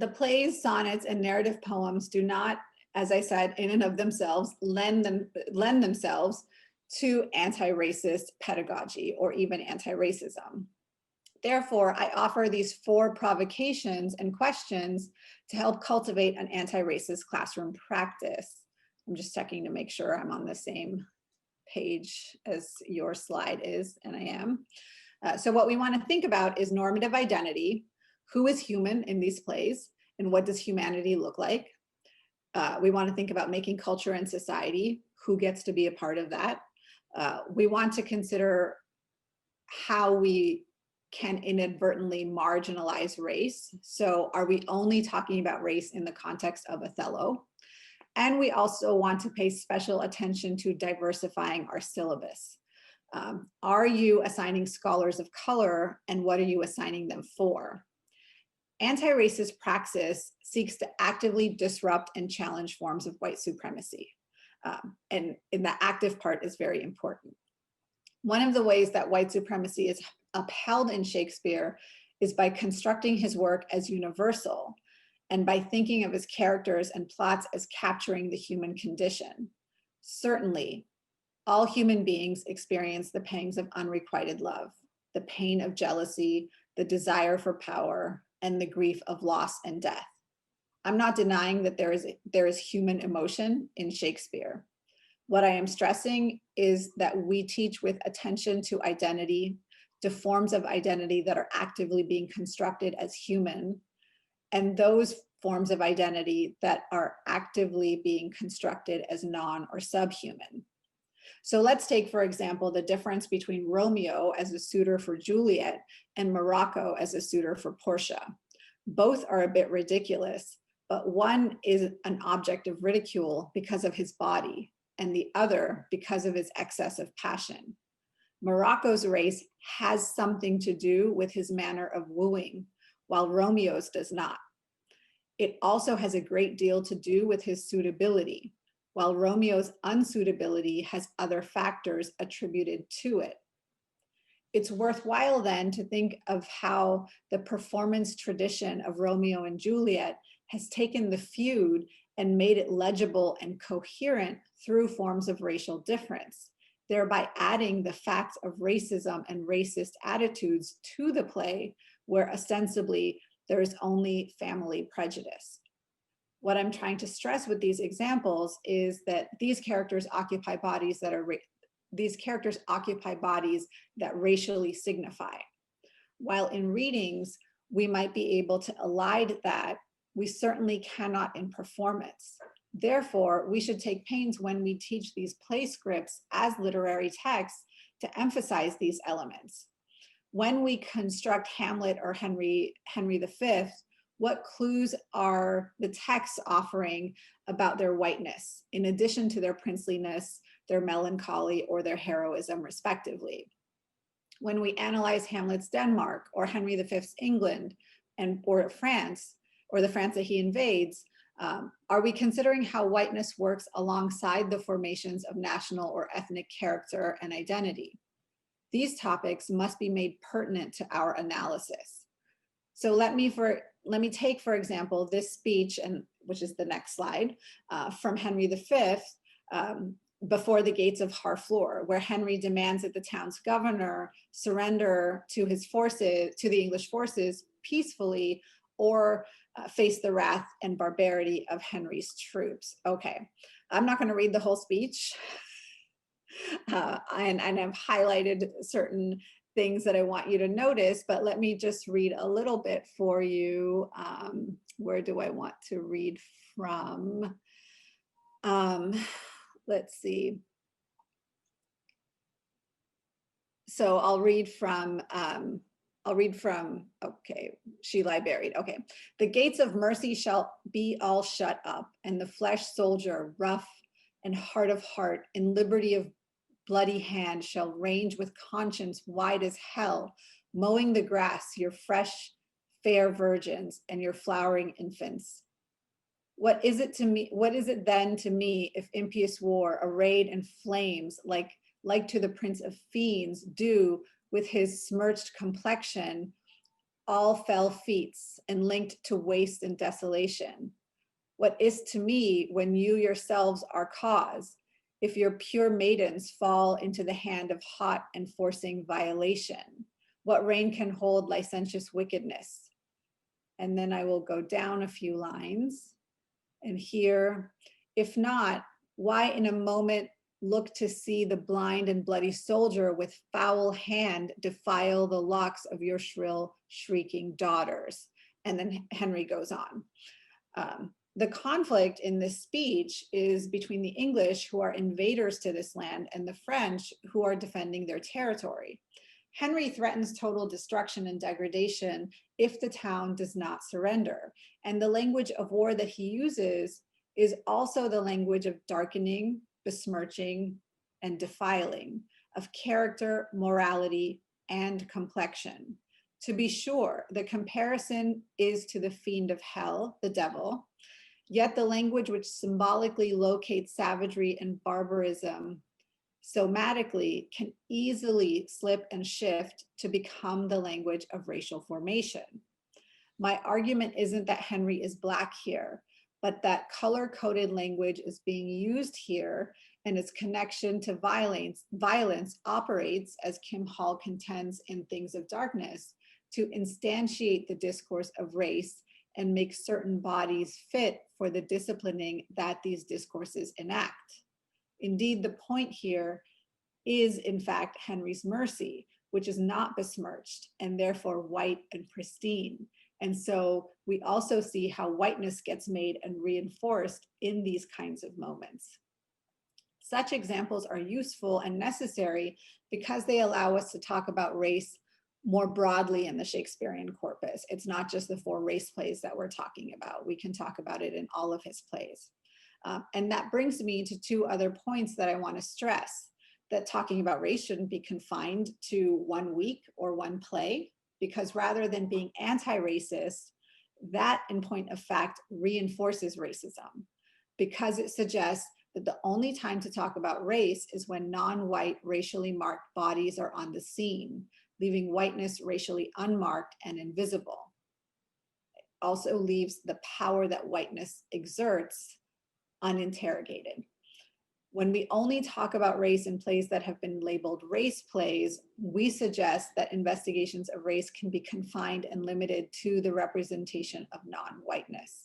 the plays, sonnets, and narrative poems do not, as I said, in and of themselves, lend themselves to anti-racist pedagogy or even anti-racism. Therefore, I offer these 4 provocations and questions to help cultivate an anti-racist classroom practice. I'm just checking to make sure I'm on the same page as your slide is, and I am. So what we want to think about is normative identity. Who is human in these plays, and what does humanity look like? We want to think about making culture and society. Who gets to be a part of that? We want to consider how we can inadvertently marginalize race. So are we only talking about race in the context of Othello? And we also want to pay special attention to diversifying our syllabus. Are you assigning scholars of color, and what are you assigning them for? Anti-racist praxis seeks to actively disrupt and challenge forms of white supremacy. And in the active part is very important. One of the ways that white supremacy is upheld in Shakespeare is by constructing his work as universal and by thinking of his characters and plots as capturing the human condition. Certainly, all human beings experience the pangs of unrequited love, the pain of jealousy, the desire for power, and the grief of loss and death. I'm not denying that there is human emotion in Shakespeare. What I am stressing is that we teach with attention to identity, to forms of identity that are actively being constructed as human, and those forms of identity that are actively being constructed as non or subhuman. So let's take, for example, the difference between Romeo as a suitor for Juliet and Morocco as a suitor for Portia. Both are a bit ridiculous, but one is an object of ridicule because of his body, and the other because of his excess of passion. Morocco's race has something to do with his manner of wooing, while Romeo's does not. It also has a great deal to do with his suitability, while Romeo's unsuitability has other factors attributed to it. It's worthwhile then to think of how the performance tradition of Romeo and Juliet has taken the feud and made it legible and coherent through forms of racial difference, thereby adding the facts of racism and racist attitudes to the play, where ostensibly there is only family prejudice. What I'm trying to stress with these examples is that these characters occupy bodies that racially signify. While in readings, we might be able to elide that, we certainly cannot in performance. Therefore, we should take pains when we teach these play scripts as literary texts to emphasize these elements. When we construct Hamlet or Henry V, what clues are the texts offering about their whiteness, in addition to their princeliness, their melancholy, or their heroism, respectively? When we analyze Hamlet's Denmark or Henry V's England or France, or the France that he invades, are we considering how whiteness works alongside the formations of national or ethnic character and identity? These topics must be made pertinent to our analysis. So let me take, for example, this speech, and which is the next slide, from Henry V before the gates of Harfleur, where Henry demands that the town's governor surrender to his forces, to the English forces, peacefully, or face the wrath and barbarity of Henry's troops. Okay, I'm not going to read the whole speech, and I've highlighted certain things that I want you to notice, but let me just read a little bit for you. Where do I want to read from? Let's see. So I'll read from, okay, she lie buried, okay. The gates of mercy shall be all shut up, and the flesh soldier, rough and hard of heart, in liberty of bloody hand, shall range with conscience wide as hell, mowing the grass, your fresh, fair virgins, and your flowering infants. What is it to me? What is it then to me if impious war, arrayed in flames, like to the prince of fiends, do with his smirched complexion, all fell feats and linked to waste and desolation. What is to me when you yourselves are cause, if your pure maidens fall into the hand of hot and forcing violation? What reign can hold licentious wickedness? And then I will go down a few lines. And here, if not, why in a moment look to see the blind and bloody soldier with foul hand defile the locks of your shrill, shrieking daughters? And then Henry goes on. The conflict in this speech is between the English, who are invaders to this land, and the French, who are defending their territory. Henry threatens total destruction and degradation if the town does not surrender. And the language of war that he uses is also the language of darkening, besmirching, and defiling, of character, morality, and complexion. To be sure, the comparison is to the fiend of hell, the devil, yet the language which symbolically locates savagery and barbarism somatically can easily slip and shift to become the language of racial formation. My argument isn't that Henry is Black here, but that color-coded language is being used here, and its connection to violence operates, as Kim Hall contends in Things of Darkness, to instantiate the discourse of race and make certain bodies fit for the disciplining that these discourses enact. Indeed, the point here is, in fact, Henry's mercy, which is not besmirched and therefore white and pristine. And so we also see how whiteness gets made and reinforced in these kinds of moments. Such examples are useful and necessary because they allow us to talk about race more broadly in the Shakespearean corpus. It's not just the 4 race plays that we're talking about. We can talk about it in all of his plays. And that brings me to 2 other points that I want to stress, that talking about race shouldn't be confined to 1 week or 1 play, because rather than being anti-racist, that in point of fact reinforces racism, because it suggests that the only time to talk about race is when non-white racially marked bodies are on the scene, leaving whiteness racially unmarked and invisible. It also leaves the power that whiteness exerts uninterrogated. When we only talk about race in plays that have been labeled race plays, we suggest that investigations of race can be confined and limited to the representation of non-whiteness.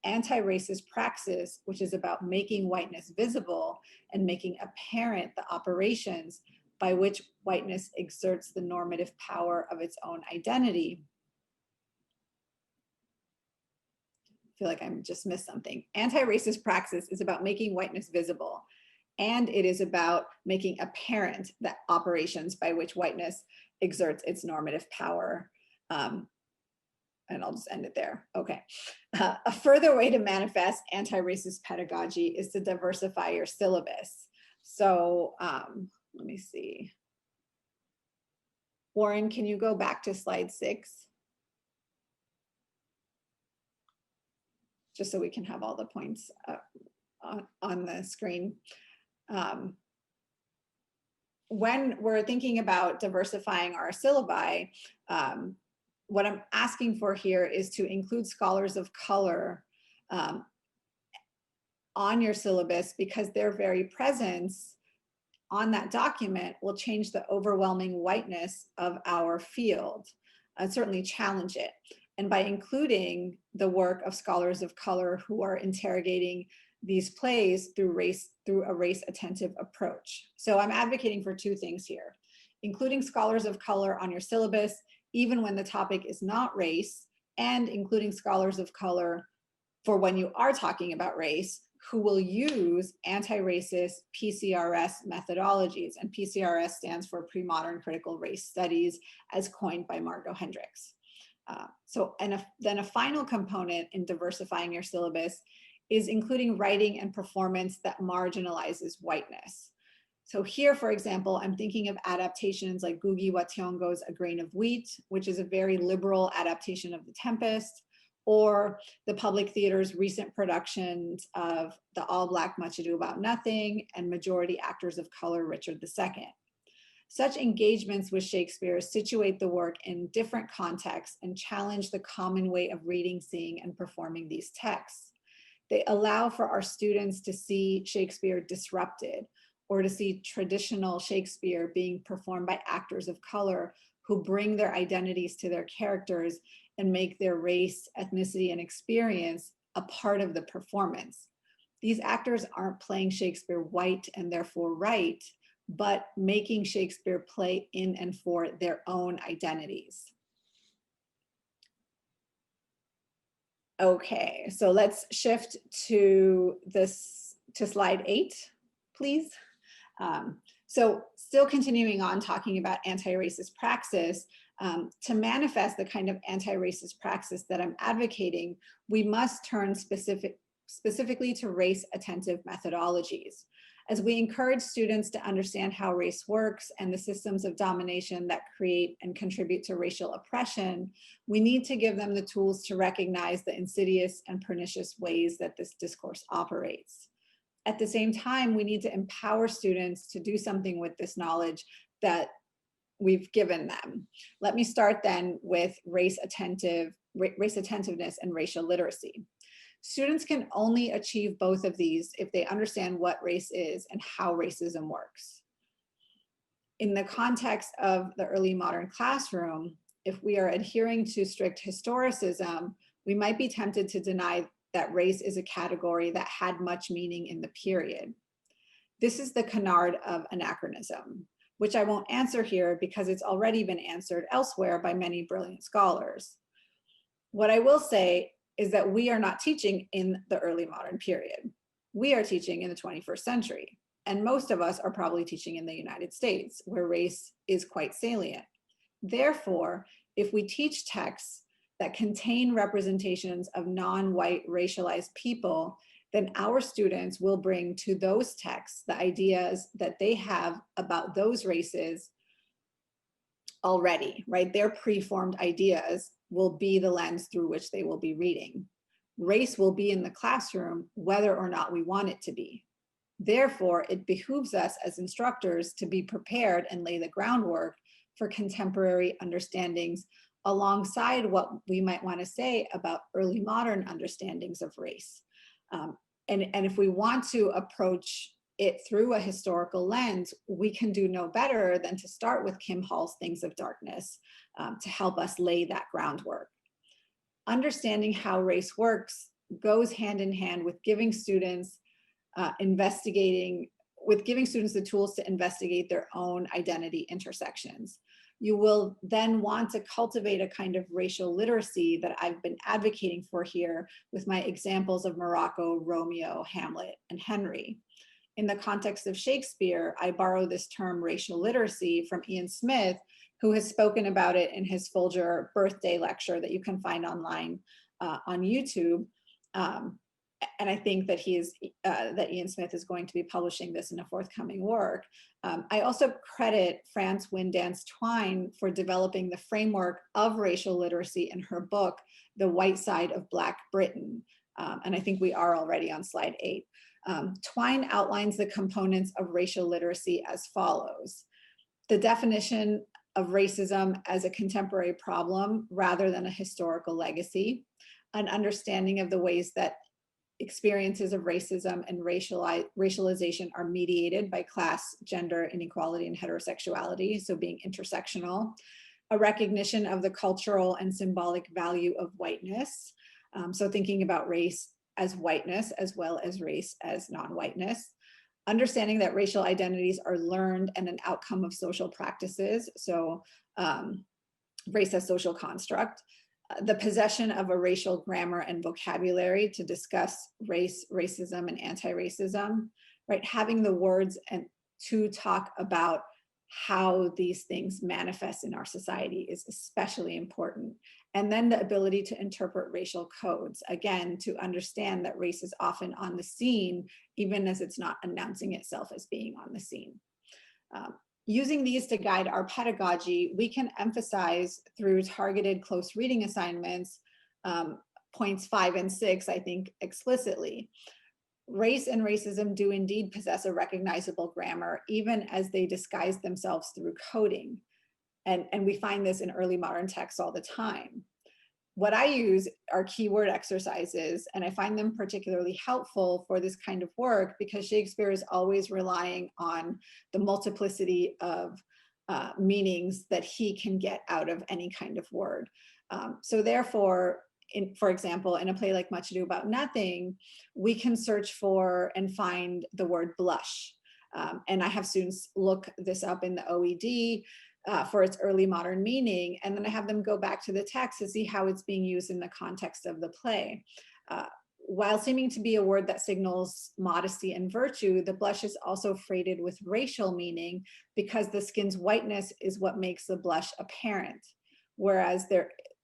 Anti-racist praxis, which is about making whiteness visible and making apparent the operations by which whiteness exerts the normative power of its own identity. I feel like I just missed something. Anti-racist praxis is about making whiteness visible, and it is about making apparent the operations by which whiteness exerts its normative power. And I'll just end it there. Okay. A further way to manifest anti-racist pedagogy is to diversify your syllabus. So let me see. Warren, can you go back to slide 6? Just so we can have all the points on the screen. When we're thinking about diversifying our syllabi, what I'm asking for here is to include scholars of color on your syllabus, because their very presence on that document will change the overwhelming whiteness of our field, and certainly challenge it. And by including the work of scholars of color who are interrogating these plays through a race attentive approach. So I'm advocating for 2 things here: including scholars of color on your syllabus, even when the topic is not race, and including scholars of color for when you are talking about race, who will use anti-racist PCRS methodologies. And PCRS stands for Pre-Modern Critical Race Studies, as coined by Margot Hendricks. Then a final component in diversifying your syllabus is including writing and performance that marginalizes whiteness. So here, for example, I'm thinking of adaptations like Ngugi wa Thiong'o's A Grain of Wheat, which is a very liberal adaptation of The Tempest, or the Public Theater's recent productions of The All Black Much Ado About Nothing and Majority Actors of Color, Richard II. Such engagements with Shakespeare situate the work in different contexts and challenge the common way of reading, seeing, and performing these texts. They allow for our students to see Shakespeare disrupted, or to see traditional Shakespeare being performed by actors of color who bring their identities to their characters and make their race, ethnicity, and experience a part of the performance. These actors aren't playing Shakespeare white and therefore right, but making Shakespeare play in and for their own identities. Okay, so let's shift to slide 8, please. So still continuing on talking about anti-racist praxis, to manifest the kind of anti-racist praxis that I'm advocating, we must turn specifically to race-attentive methodologies. As we encourage students to understand how race works and the systems of domination that create and contribute to racial oppression, we need to give them the tools to recognize the insidious and pernicious ways that this discourse operates. At the same time, we need to empower students to do something with this knowledge that we've given them. Let me start then with race attentiveness and racial literacy. Students can only achieve both of these if they understand what race is and how racism works. In the context of the early modern classroom, if we are adhering to strict historicism, we might be tempted to deny that race is a category that had much meaning in the period. This is the canard of anachronism, which I won't answer here because it's already been answered elsewhere by many brilliant scholars. What I will say is that we are not teaching in the early modern period. We are teaching in the 21st century, and most of us are probably teaching in the United States, where race is quite salient. Therefore, if we teach texts that contain representations of non-white racialized people, then our students will bring to those texts the ideas that they have about those races already, right? Their preformed ideas will be the lens through which they will be reading. Race will be in the classroom whether or not we want it to be. Therefore, it behooves us as instructors to be prepared and lay the groundwork for contemporary understandings alongside what we might want to say about early modern understandings of race. And if we want to approach it through a historical lens, we can do no better than to start with Kim Hall's Things of Darkness to help us lay that groundwork. Understanding how race works goes hand in hand with giving students the tools to investigate their own identity intersections. You will then want to cultivate a kind of racial literacy that I've been advocating for here with my examples of Morocco, Romeo, Hamlet, and Henry. In the context of Shakespeare, I borrow this term racial literacy from Ian Smith, who has spoken about it in his Folger birthday lecture that you can find online on YouTube. And I think that that Ian Smith is going to be publishing this in a forthcoming work. I also credit France Windance Twine for developing the framework of racial literacy in her book, The White Side of Black Britain. And I think we are already on slide 8. Twine outlines the components of racial literacy as follows: the definition of racism as a contemporary problem rather than a historical legacy, an understanding of the ways that experiences of racism and racialization are mediated by class, gender, inequality, and heterosexuality, so being intersectional, a recognition of the cultural and symbolic value of whiteness, so thinking about race as whiteness as well as race as non-whiteness, understanding that racial identities are learned and an outcome of social practices, so race as social construct, the possession of a racial grammar and vocabulary to discuss race, racism, and anti-racism, right? Having the words and to talk about how these things manifest in our society is especially important. And then the ability to interpret racial codes, again, to understand that race is often on the scene, even as it's not announcing itself as being on the scene. Using these to guide our pedagogy, we can emphasize through targeted close reading assignments, points 5 and 6, I think explicitly. Race and racism do indeed possess a recognizable grammar, even as they disguise themselves through coding. And we find this in early modern texts all the time. What I use are keyword exercises, and I find them particularly helpful for this kind of work because Shakespeare is always relying on the multiplicity of meanings that he can get out of any kind of word. So therefore, for example, in a play like Much Ado About Nothing, we can search for and find the word blush. And I have students look this up in the OED for its early modern meaning, and then I have them go back to the text to see how it's being used in the context of the play. While seeming to be a word that signals modesty and virtue, the blush is also freighted with racial meaning because the skin's whiteness is what makes the blush apparent. Whereas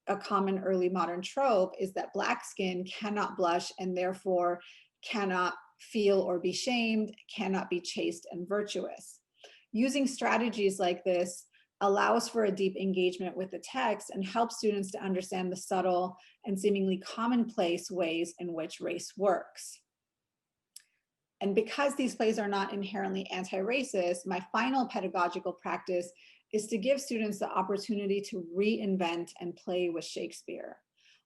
a common early modern trope is that Black skin cannot blush and therefore cannot feel or be shamed, cannot be chaste and virtuous. Using strategies like this allows for a deep engagement with the text and helps students to understand the subtle and seemingly commonplace ways in which race works. And because these plays are not inherently anti-racist, my final pedagogical practice is to give students the opportunity to reinvent and play with Shakespeare.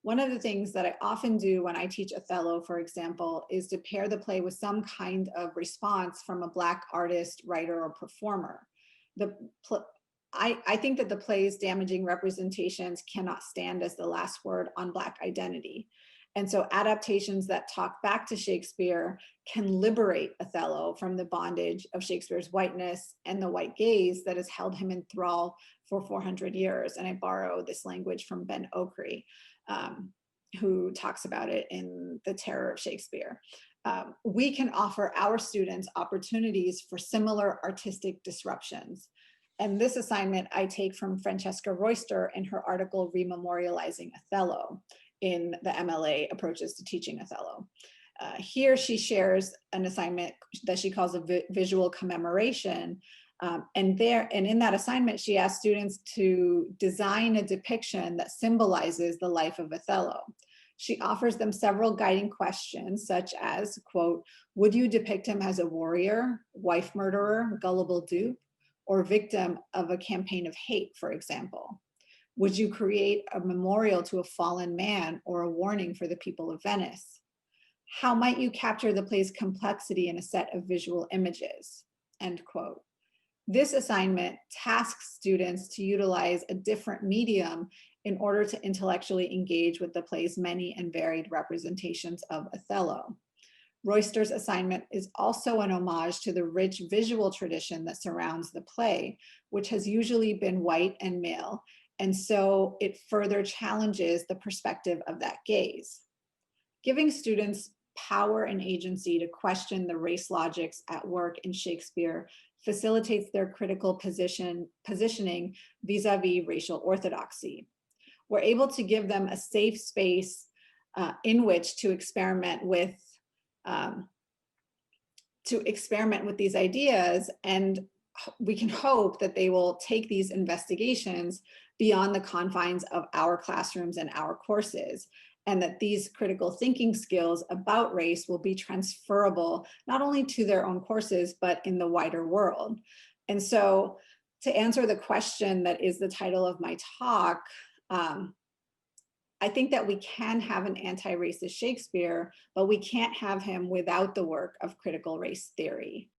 One of the things that I often do when I teach Othello, for example, is to pair the play with some kind of response from a Black artist, writer, or performer. I think that the play's damaging representations cannot stand as the last word on Black identity. And so adaptations that talk back to Shakespeare can liberate Othello from the bondage of Shakespeare's whiteness and the white gaze that has held him in thrall for 400 years. And I borrow this language from Ben Okri, who talks about it in The Terror of Shakespeare. We can offer our students opportunities for similar artistic disruptions. And this assignment I take from Francesca Royster in her article, Rememorializing Othello, in the MLA Approaches to Teaching Othello. Here she shares an assignment that she calls a visual commemoration. And in that assignment, she asks students to design a depiction that symbolizes the life of Othello. She offers them several guiding questions, such as, quote, would you depict him as a warrior, wife murderer, gullible dupe, or victim of a campaign of hate, for example? Would you create a memorial to a fallen man or a warning for the people of Venice? How might you capture the play's complexity in a set of visual images? End quote. This assignment tasks students to utilize a different medium in order to intellectually engage with the play's many and varied representations of Othello. Royster's assignment is also an homage to the rich visual tradition that surrounds the play, which has usually been white and male, and so it further challenges the perspective of that gaze. Giving students power and agency to question the race logics at work in Shakespeare facilitates their critical positioning vis-a-vis racial orthodoxy. We're able to give them a safe space in which to experiment with these ideas, and we can hope that they will take these investigations beyond the confines of our classrooms and our courses, and that these critical thinking skills about race will be transferable not only to their own courses, but in the wider world. And so to answer the question that is the title of my talk, I think that we can have an anti-racist Shakespeare, but we can't have him without the work of critical race theory.